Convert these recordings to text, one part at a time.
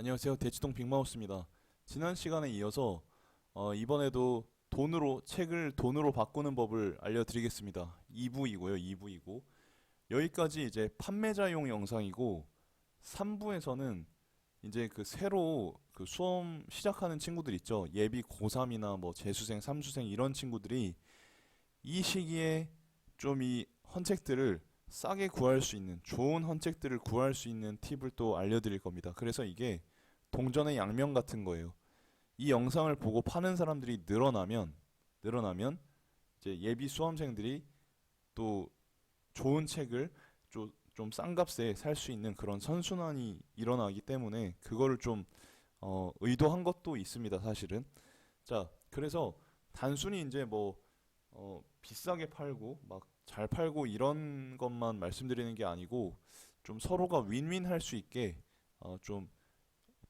안녕하세요. 대치동 빅마우스입니다. 지난 시간에 이어서 이번에도 책을 돈으로 바꾸는 법을 알려드리겠습니다. 2부이고요. 2부이고 여기까지 이제 판매자용 영상이고 3부에서는 이제 그 새로 그 수험 시작하는 친구들 있죠. 예비 고3이나 뭐 재수생, 삼수생 이런 친구들이 이 시기에 좀 이 헌책들을 싸게 구할 수 있는 좋은 헌책들을 구할 수 있는 팁을 또 알려드릴 겁니다. 그래서 이게 동전의 양면 같은 거예요. 이 영상을 보고 파는 사람들이 늘어나면 이제 예비 수험생들이 또 좋은 책을 좀 싼 값에 살 수 있는 그런 선순환이 일어나기 때문에 그거를 좀 의도한 것도 있습니다, 사실은. 자, 그래서 단순히 이제 뭐 비싸게 팔고 막 잘 팔고 이런 것만 말씀드리는 게 아니고 좀 서로가 윈윈 할 수 있게 좀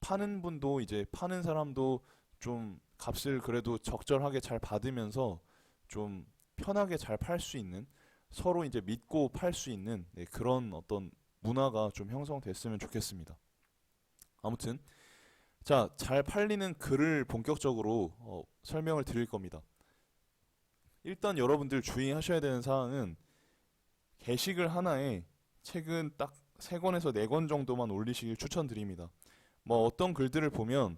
파는 분도 이제 파는 사람도 좀 값을 그래도 적절하게 잘 받으면서 좀 편하게 잘 팔 수 있는 서로 이제 믿고 팔 수 있는 네, 그런 어떤 문화가 좀 형성됐으면 좋겠습니다. 아무튼 자, 잘 팔리는 글을 본격적으로 설명을 드릴 겁니다. 일단 여러분들 주의하셔야 되는 사항은 게시글 하나에 책은 딱 3권에서 4권 정도만 올리시길 추천드립니다. 뭐 어떤 글들을 보면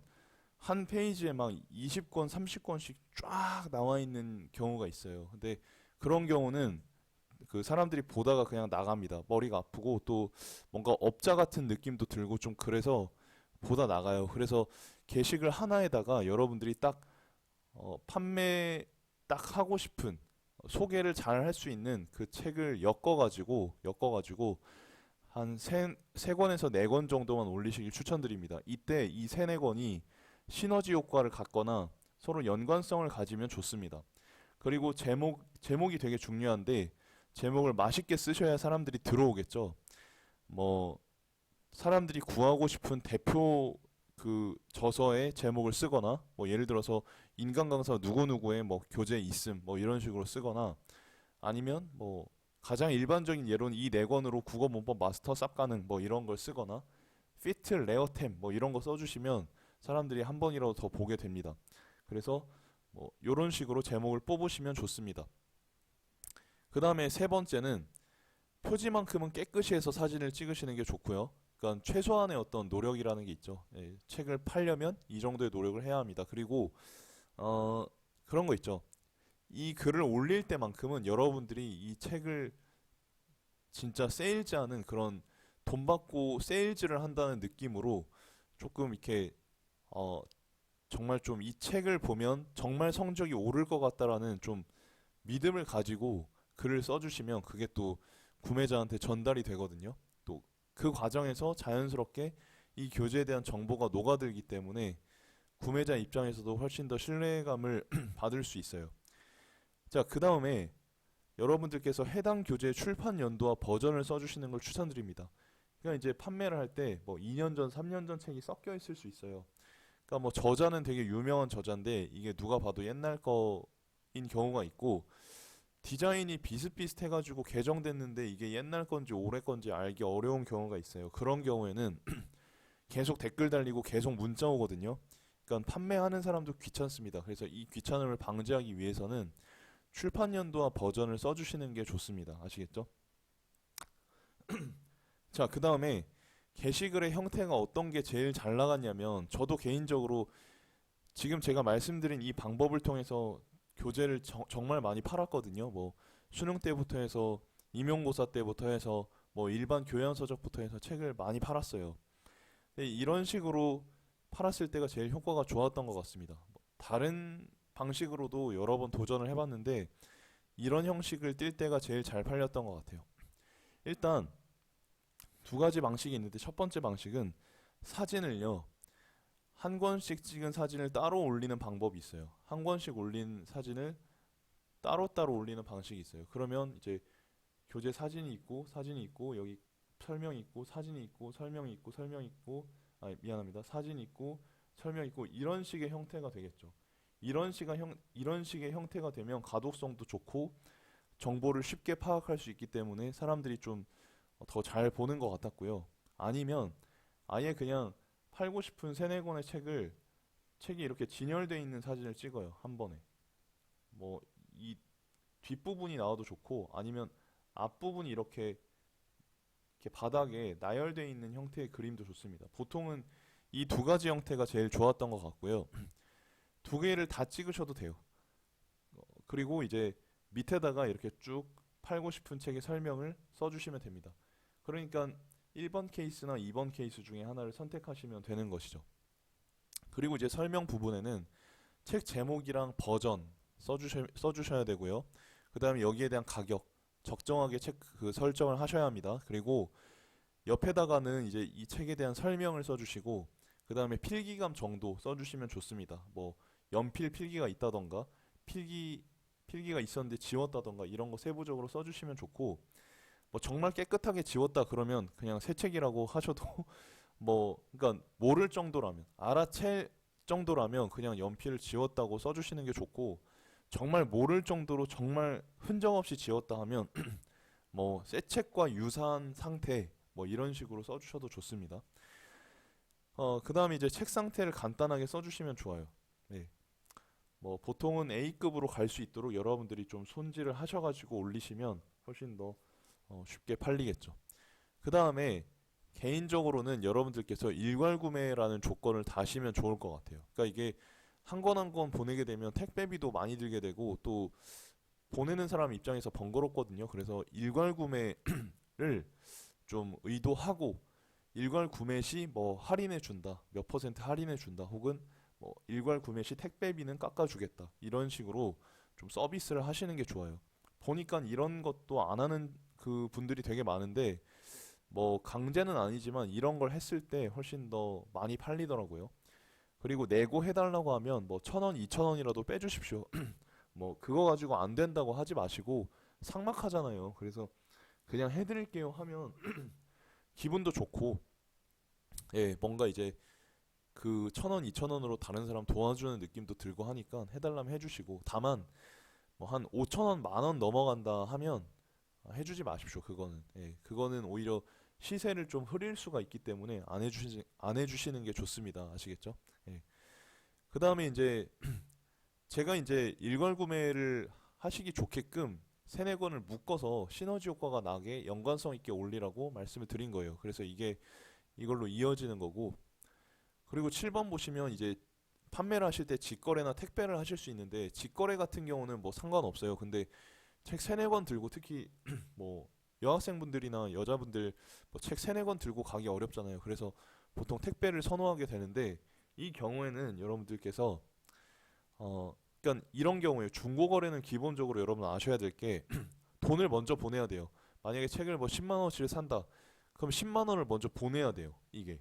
한 페이지에 막 20권, 30권씩 쫙 나와 있는 경우가 있어요. 근데 그런 경우는 그 사람들이 보다가 그냥 나갑니다. 머리가 아프고 또 뭔가 업자 같은 느낌도 들고 좀 그래서 보다 나가요. 그래서 게시글 하나에다가 여러분들이 딱 판매 딱 하고 싶은 소개를 잘 할 수 있는 그 책을 엮어가지고 한 세 권에서 4권 정도만 올리시길 추천드립니다. 이때 이 세네 권이 시너지 효과를 갖거나 서로 연관성을 가지면 좋습니다. 그리고 제목이 되게 중요한데 제목을 맛있게 쓰셔야 사람들이 들어오겠죠. 뭐 사람들이 구하고 싶은 대표 그 저서의 제목을 쓰거나 뭐 예를 들어서 인간 강사 누구누구의 뭐 교재 있음 뭐 이런 식으로 쓰거나 아니면 뭐 가장 일반적인 예로는 이 4권으로 국어 문법 마스터 쌉 가능 뭐 이런 걸 쓰거나 피트 레어템 뭐 이런 거 써주시면 사람들이 한 번이라도 더 보게 됩니다. 그래서 뭐 이런 식으로 제목을 뽑으시면 좋습니다. 그 다음에 세 번째는 표지만큼은 깨끗이 해서 사진을 찍으시는 게 좋고요. 그러니까 최소한의 어떤 노력이라는 게 있죠. 예, 책을 팔려면 이 정도의 노력을 해야 합니다. 그리고 어, 그런 거 있죠. 이 글을 올릴 때만큼은 여러분들이 이 책을 진짜 세일즈하는 그런 돈 받고 세일즈를 한다는 느낌으로 조금 이렇게 어, 정말 좀 이 책을 보면 정말 성적이 오를 것 같다라는 좀 믿음을 가지고 글을 써주시면 그게 또 구매자한테 전달이 되거든요. 또 그 과정에서 자연스럽게 이 교재에 대한 정보가 녹아들기 때문에 구매자 입장에서도 훨씬 더 신뢰감을 받을 수 있어요. 자, 그 다음에 여러분들께서 해당 교재의 출판 연도와 버전을 써주시는 걸 추천드립니다. 그러니까 이제 판매를 할 때 뭐 2년 전, 3년 전 책이 섞여 있을 수 있어요. 그러니까 뭐 저자는 되게 유명한 저자인데 이게 누가 봐도 옛날 거인 경우가 있고 디자인이 비슷비슷해가지고 개정됐는데 이게 옛날 건지 올해 건지 알기 어려운 경우가 있어요. 그런 경우에는 계속 댓글 달리고 계속 문자 오거든요. 그러니까 판매하는 사람도 귀찮습니다. 그래서 이 귀찮음을 방지하기 위해서는 출판 연도와 버전을 써주시는 게 좋습니다. 아시겠죠? 자, 그 다음에 게시글의 형태가 어떤 게 제일 잘 나갔냐면 저도 개인적으로 지금 제가 말씀드린 이 방법을 통해서 교재를 정말 많이 팔았거든요. 뭐 수능 때부터 해서 임용고사 때부터 해서 뭐 일반 교양서적부터 해서 책을 많이 팔았어요. 근데 이런 식으로 팔았을 때가 제일 효과가 좋았던 것 같습니다. 뭐 다른 방식으로도 여러 번 도전을 해봤는데 이런 형식을 띨 때가 제일 잘 팔렸던 것 같아요. 일단 2가지 방식이 있는데 첫 번째 방식은 사진을요. 한 권씩 찍은 사진을 따로 올리는 방법이 있어요. 한 권씩 올린 사진을 따로따로 올리는 방식이 있어요. 그러면 이제 교재 사진이 있고 여기 설명이 있고 사진이 있고 설명이 있고 설명이 있고 미안합니다. 사진이 있고 설명이 있고 이런 식의 형태가 되겠죠. 이런 식의 형태가 되면 가독성도 좋고 정보를 쉽게 파악할 수 있기 때문에 사람들이 좀 더 잘 보는 것 같았고요. 아니면 아예 그냥 팔고 싶은 세네 권의 책이 이렇게 진열되어 있는 사진을 찍어요. 한 번에. 뭐 이 뒷부분이 나와도 좋고 아니면 앞부분이 이렇게 바닥에 나열되어 있는 형태의 그림도 좋습니다. 보통은 이 두 가지 형태가 제일 좋았던 것 같고요. 두 개를 다 찍으셔도 돼요. 그리고 이제 밑에다가 이렇게 쭉 팔고 싶은 책의 설명을 써주시면 됩니다. 그러니까 1번 케이스나 2번 케이스 중에 하나를 선택하시면 되는 것이죠. 그리고 이제 설명 부분에는 책 제목이랑 버전 써주셔야 되고요. 그 다음에 여기에 대한 가격 적정하게 책 그 설정을 하셔야 합니다. 그리고 옆에다가는 이제 이 책에 대한 설명을 써주시고 그 다음에 필기감 정도 써주시면 좋습니다. 뭐 연필 필기가 있다던가 필기가 있었는데 지웠다던가 이런 거 세부적으로 써주시면 좋고 뭐 정말 깨끗하게 지웠다 그러면 그냥 새 책이라고 하셔도 뭐 그러니까 모를 정도라면 알아챌 정도라면 그냥 연필을 지웠다고 써주시는 게 좋고 정말 모를 정도로 정말 흔적 없이 지웠다 하면 뭐 새 책과 유사한 상태 뭐 이런 식으로 써주셔도 좋습니다. 그 다음에 이제 책 상태를 간단하게 써주시면 좋아요. 네. 뭐 보통은 A급으로 갈 수 있도록 여러분들이 좀 손질을 하셔가지고 올리시면 훨씬 더 쉽게 팔리겠죠. 그 다음에 개인적으로는 여러분들께서 일괄 구매라는 조건을 다시면 좋을 것 같아요. 그러니까 이게 한 권 한 권 보내게 되면 택배비도 많이 들게 되고 또 보내는 사람 입장에서 번거롭거든요. 그래서 일괄 구매를 좀 의도하고 일괄 구매 시 뭐 할인해 준다, 몇 퍼센트 할인해 준다, 혹은 뭐 일괄 구매 시 택배비는 깎아주겠다 이런 식으로 좀 서비스를 하시는 게 좋아요. 보니까 이런 것도 안 하는 그 분들이 되게 많은데 뭐 강제는 아니지만 이런 걸 했을 때 훨씬 더 많이 팔리더라고요. 그리고 내고 해달라고 하면 뭐 1,000원, 2,000원이라도 빼주십시오. 뭐 그거 가지고 안 된다고 하지 마시고 삭막하잖아요. 그래서 그냥 해드릴게요 하면 기분도 좋고 예 뭔가 이제 그 1,000원, 2,000원으로 다른 사람 도와주는 느낌도 들고 하니까 해달라면 해주시고 다만 뭐 한 5,000원, 만 원 넘어간다 하면 해주지 마십시오. 그거는 그거는 오히려 시세를 좀 흐릴 수가 있기 때문에 안 해주시는 게 좋습니다. 아시겠죠? 예. 그 다음에 이제 제가 이제 일괄 구매를 하시기 좋게끔 세네 권을 묶어서 시너지 효과가 나게 연관성 있게 올리라고 말씀을 드린 거예요. 그래서 이게 이걸로 이어지는 거고 그리고 7번 보시면 이제 판매를 하실 때 직거래나 택배를 하실 수 있는데 직거래 같은 경우는 뭐 상관없어요. 근데 책 세네 권 들고 특히 뭐 여학생분들이나 여자분들 뭐 책 세네 권 들고 가기 어렵잖아요. 그래서 보통 택배를 선호하게 되는데 이 경우에는 여러분들께서 그러니까 이런 경우에 중고 거래는 기본적으로 여러분 아셔야 될 게 돈을 먼저 보내야 돼요. 만약에 책을 뭐 10만 원어치를 산다. 그럼 10만 원을 먼저 보내야 돼요. 이게.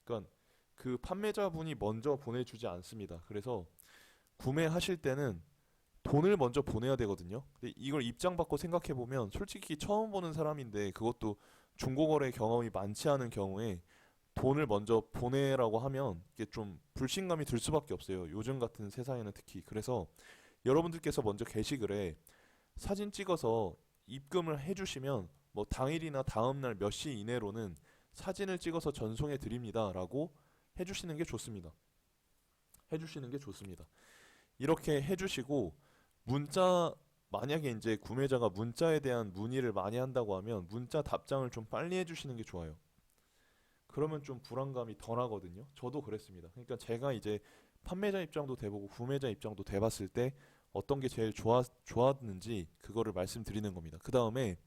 그러니까 그 판매자분이 먼저 보내주지 않습니다. 그래서 구매하실 때는 돈을 먼저 보내야 되거든요. 근데 이걸 입장 바꿔 생각해 보면 솔직히 처음 보는 사람인데 그것도 중고거래 경험이 많지 않은 경우에 돈을 먼저 보내라고 하면 이게 좀 불신감이 들 수밖에 없어요. 요즘 같은 세상에는 특히. 그래서 여러분들께서 먼저 게시글에 사진 찍어서 입금을 해주시면 뭐 당일이나 다음날 몇 시 이내로는 사진을 찍어서 전송해 드립니다라고 해주시는 게 좋습니다. 해주시는 게 좋습니다. 이렇게 해주시고 문자 만약에 이제 구매자가 문자에 대한 문의를 많이 한다고 하면 문자 답장을 좀 빨리 해주시는 게 좋아요. 그러면 좀 불안감이 덜 하거든요. 저도 그랬습니다. 그러니까 제가 이제 판매자 입장도 돼보고 구매자 입장도 돼봤을 때 어떤 게 제일 좋았는지 그거를 말씀드리는 겁니다. 그 다음에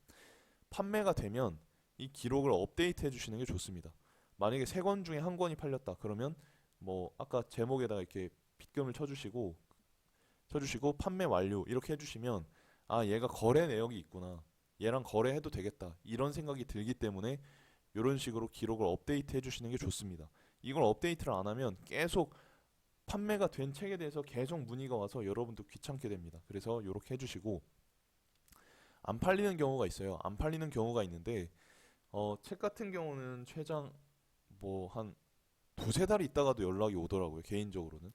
판매가 되면 이 기록을 업데이트 해주시는 게 좋습니다. 만약에 세 권 중에 한 권이 팔렸다. 그러면 뭐 아까 제목에다가 이렇게 빗금을 쳐주시고 판매 완료 이렇게 해주시면 아 얘가 거래 내역이 있구나. 얘랑 거래해도 되겠다. 이런 생각이 들기 때문에 이런 식으로 기록을 업데이트 해주시는 게 좋습니다. 이걸 업데이트를 안 하면 계속 판매가 된 책에 대해서 계속 문의가 와서 여러분도 귀찮게 됩니다. 그래서 이렇게 해주시고 안 팔리는 경우가 있어요. 안 팔리는 경우가 있는데 책 같은 경우는 최장 뭐 한 두세 달 있다가도 연락이 오더라고요. 개인적으로는.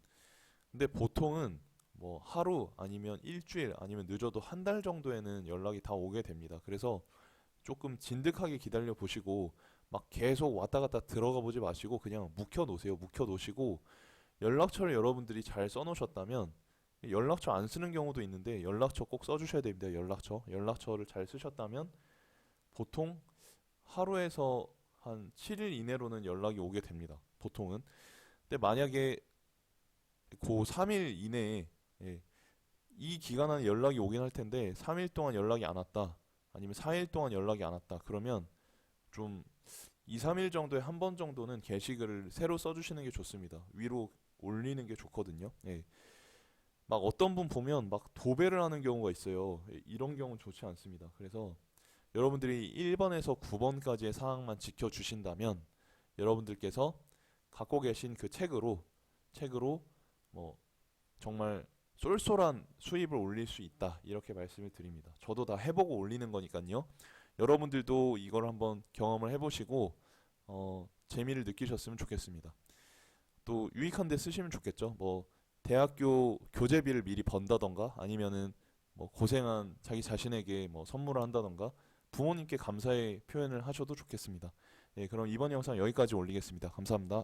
근데 보통은 뭐 하루 아니면 일주일 아니면 늦어도 한 달 정도에는 연락이 다 오게 됩니다. 그래서 조금 진득하게 기다려 보시고 막 계속 왔다 갔다 들어가 보지 마시고 그냥 묵혀 놓으세요. 묵혀 놓으시고 연락처를 여러분들이 잘 써놓으셨다면 연락처 안 쓰는 경우도 있는데 연락처 꼭 써주셔야 됩니다. 연락처를 잘 쓰셨다면 보통 하루에서 한 7일 이내로는 연락이 오게 됩니다. 보통은. 근데 만약에 그 3일 이내에 예, 이 기간 안에 연락이 오긴 할 텐데 3일 동안 연락이 안 왔다. 아니면 4일 동안 연락이 안 왔다. 그러면 좀 2, 3일 정도에 한 번 정도는 게시글을 새로 써주시는 게 좋습니다. 위로 올리는 게 좋거든요. 예. 막 어떤 분 보면 막 도배를 하는 경우가 있어요. 예, 이런 경우는 좋지 않습니다. 그래서 여러분들이 1번에서 9번까지의 사항만 지켜주신다면 여러분들께서 갖고 계신 그 책으로 뭐 정말 쏠쏠한 수입을 올릴 수 있다. 이렇게 말씀을 드립니다. 저도 다 해보고 올리는 거니까요. 여러분들도 이걸 한번 경험을 해보시고 재미를 느끼셨으면 좋겠습니다. 또 유익한 데 쓰시면 좋겠죠. 뭐 대학교 교재비를 미리 번다던가 아니면은 뭐 고생한 자기 자신에게 뭐 선물을 한다던가 부모님께 감사의 표현을 하셔도 좋겠습니다. 네, 그럼 이번 영상 여기까지 올리겠습니다. 감사합니다.